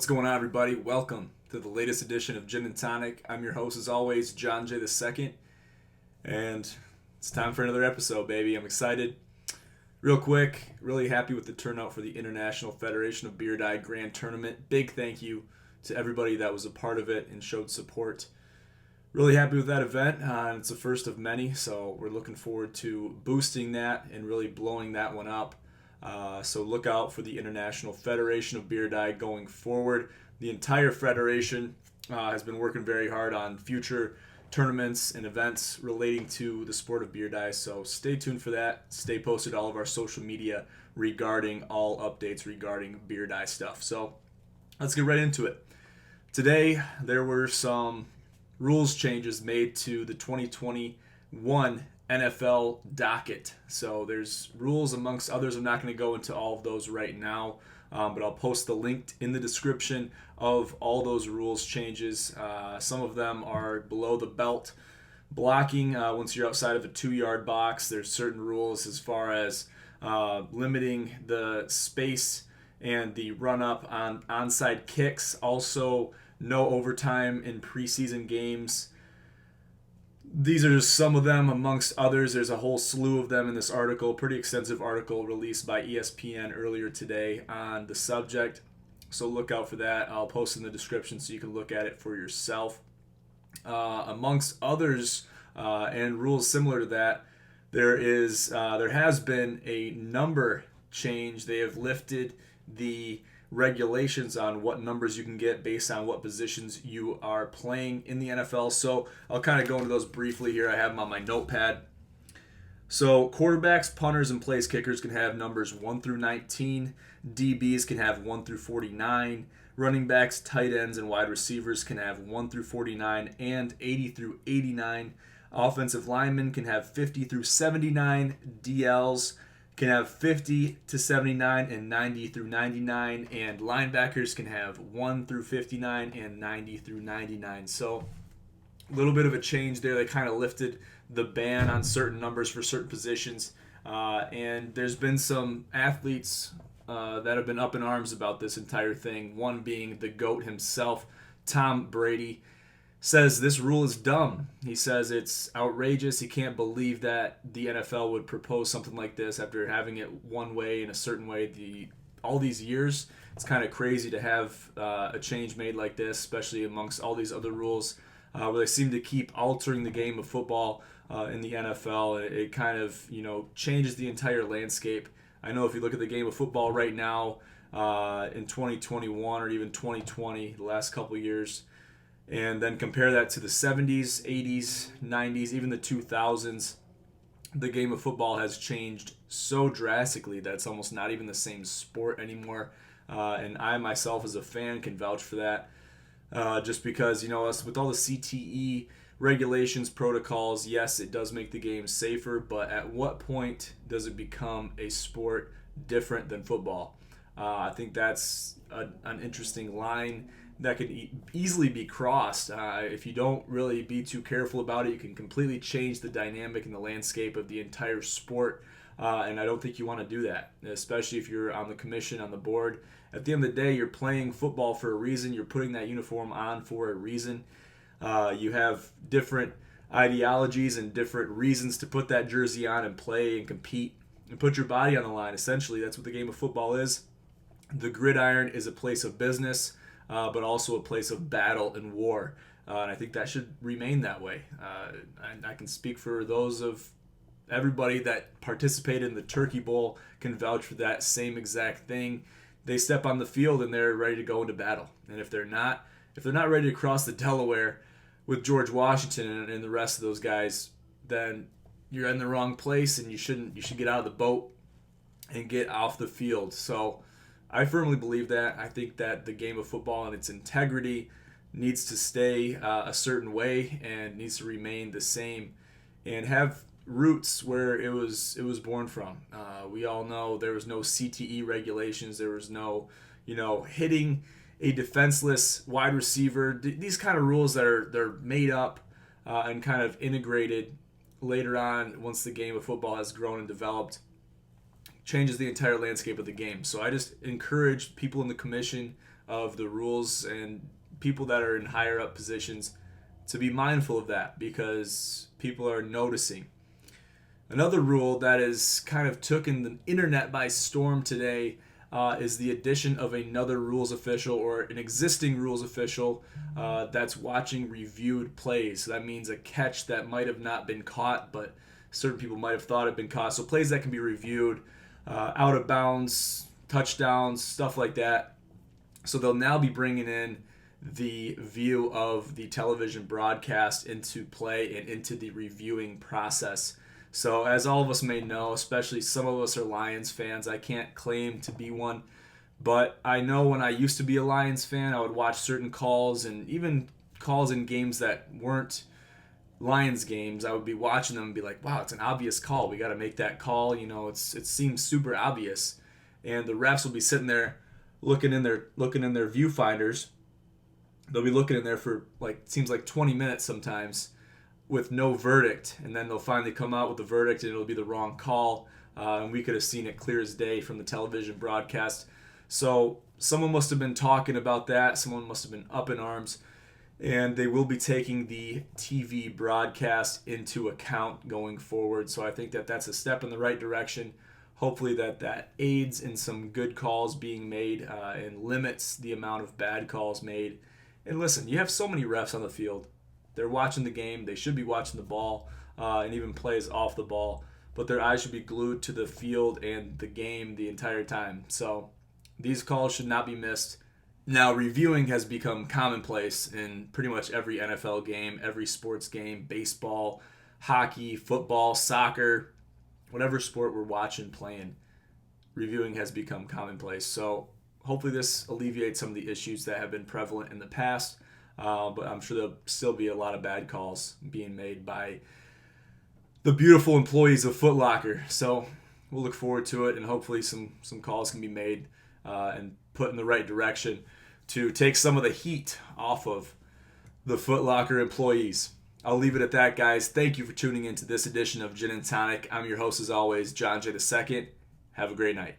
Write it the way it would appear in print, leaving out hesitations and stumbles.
What's going on, everybody? Welcome to the latest edition of Gin and Tonic. I'm your host, as always, John J. II, and it's time for another episode, baby. I'm excited. Real quick, really happy with the turnout for the International Federation of Beer Dive Grand Tournament. Big thank you to everybody that was a part of it and showed support. Really happy with that event. It's the first of many, so we're looking forward to boosting that and really blowing that one up. So look out for the International Federation of Beer Dive going forward. The entire federation has been working very hard on future tournaments and events relating to the sport of beer dive. So stay tuned for that. Stay posted all of our social media regarding all updates regarding beer dive stuff. So let's get right into it. Today there were some rules changes made to the 2021 NFL docket. So there's rules amongst others. I'm not going to go into all of those right now, but I'll post the link in the description of all those rules changes. Some of them are below the belt blocking. Once you're outside of a 2-yard box, there's certain rules as far as limiting the space and the run-up on onside kicks. Also, no overtime in preseason games. These are just some of them amongst others. There's a whole slew of them in this article, pretty extensive article released by ESPN earlier today on the subject. So look out for that. I'll post in the description so you can look at it for yourself. Amongst others, and rules similar to that, there has been a number change. They have lifted the regulations on what numbers you can get based on what positions you are playing in the NFL. So I'll kind of go into those briefly here. I have them on my notepad. So quarterbacks, punters, and place kickers can have numbers 1 through 19. DBs can have 1 through 49. Running backs, tight ends, and wide receivers can have 1 through 49 and 80 through 89. Offensive linemen can have 50 through 79. DLs can have 50 to 79 and 90 through 99, and linebackers can have 1 through 59 and 90 through 99. So a little bit of a change there. They kind of lifted the ban on certain numbers for certain positions, and there's been some athletes that have been up in arms about this entire thing, one being the GOAT himself, Tom Brady. Says this rule is dumb. He says it's outrageous. He can't believe that the NFL would propose something like this after having it one way in a certain way all these years. It's kind of crazy to have a change made like this, especially amongst all these other rules where they seem to keep altering the game of football in the NFL. It kind of changes the entire landscape. I know if you look at the game of football right now in 2021 or even 2020, the last couple of years, and then compare that to the 70s, 80s, 90s, even the 2000s, the game of football has changed so drastically that it's almost not even the same sport anymore. And I myself as a fan can vouch for that just because, us with all the CTE regulations, protocols, yes, it does make the game safer, but at what point does it become a sport different than football? I think that's an interesting line that could easily be crossed. If you don't really be too careful about it, you can completely change the dynamic and the landscape of the entire sport, and I don't think you want to do that, especially if you're on the commission, on the board. At the end of the day, you're playing football for a reason. You're putting that uniform on for a reason. You have different ideologies and different reasons to put that jersey on and play and compete and put your body on the line. Essentially, that's what the game of football is. The gridiron is a place of business, but also a place of battle and war. And I think that should remain that way. I can speak for those of everybody that participated in the Turkey Bowl can vouch for that same exact thing. They step on the field and they're ready to go into battle. And if they're not ready to cross the Delaware with George Washington and the rest of those guys, then you're in the wrong place and you should get out of the boat and get off the field. So I firmly believe that. I think that the game of football and its integrity needs to stay a certain way and needs to remain the same and have roots where it was born from. We all know there was no CTE regulations. There was no, hitting a defenseless wide receiver. These kind of rules that they're made up and kind of integrated later on once the game of football has grown and developed changes the entire landscape of the game. So I just encourage people in the commission, of the rules and people that are in higher up positions to be mindful of that because people are noticing. Another rule that is kind of taken the internet by storm today is the addition of another rules official or an existing rules official that's watching reviewed plays. So that means a catch that might have not been caught, but certain people might have thought it had been caught. So plays that can be reviewed, out of bounds, touchdowns, stuff like that. So they'll now be bringing in the view of the television broadcast into play and into the reviewing process. So as all of us may know, especially some of us are Lions fans, I can't claim to be one, but I know when I used to be a Lions fan, I would watch certain calls and even calls in games that weren't Lions games. I would be watching them and be like, wow, it's an obvious call. We got to make that call. It seems super obvious. And the refs will be sitting there looking in their viewfinders. They'll be looking in there for seems like 20 minutes sometimes with no verdict, and then they'll finally come out with the verdict and it'll be the wrong call, and we could have seen it clear as day from the television broadcast. So someone must have been talking about that, someone must have been up in arms, and they will be taking the TV broadcast into account going forward. So I think that that's a step in the right direction. Hopefully that aids in some good calls being made and limits the amount of bad calls made. And listen, you have so many refs on the field. They're watching the game. They should be watching the ball and even plays off the ball. But their eyes should be glued to the field and the game the entire time. So these calls should not be missed. Now, reviewing has become commonplace in pretty much every NFL game, every sports game, baseball, hockey, football, soccer, whatever sport we're watching, playing. Reviewing has become commonplace. So hopefully this alleviates some of the issues that have been prevalent in the past. But I'm sure there'll still be a lot of bad calls being made by the beautiful employees of Foot Locker. So we'll look forward to it, and hopefully some calls can be made and put in the right direction to take some of the heat off of the Foot Locker employees. I'll leave it at that, guys. Thank you for tuning in to this edition of Gin and Tonic. I'm your host, as always, John J. II. Have a great night.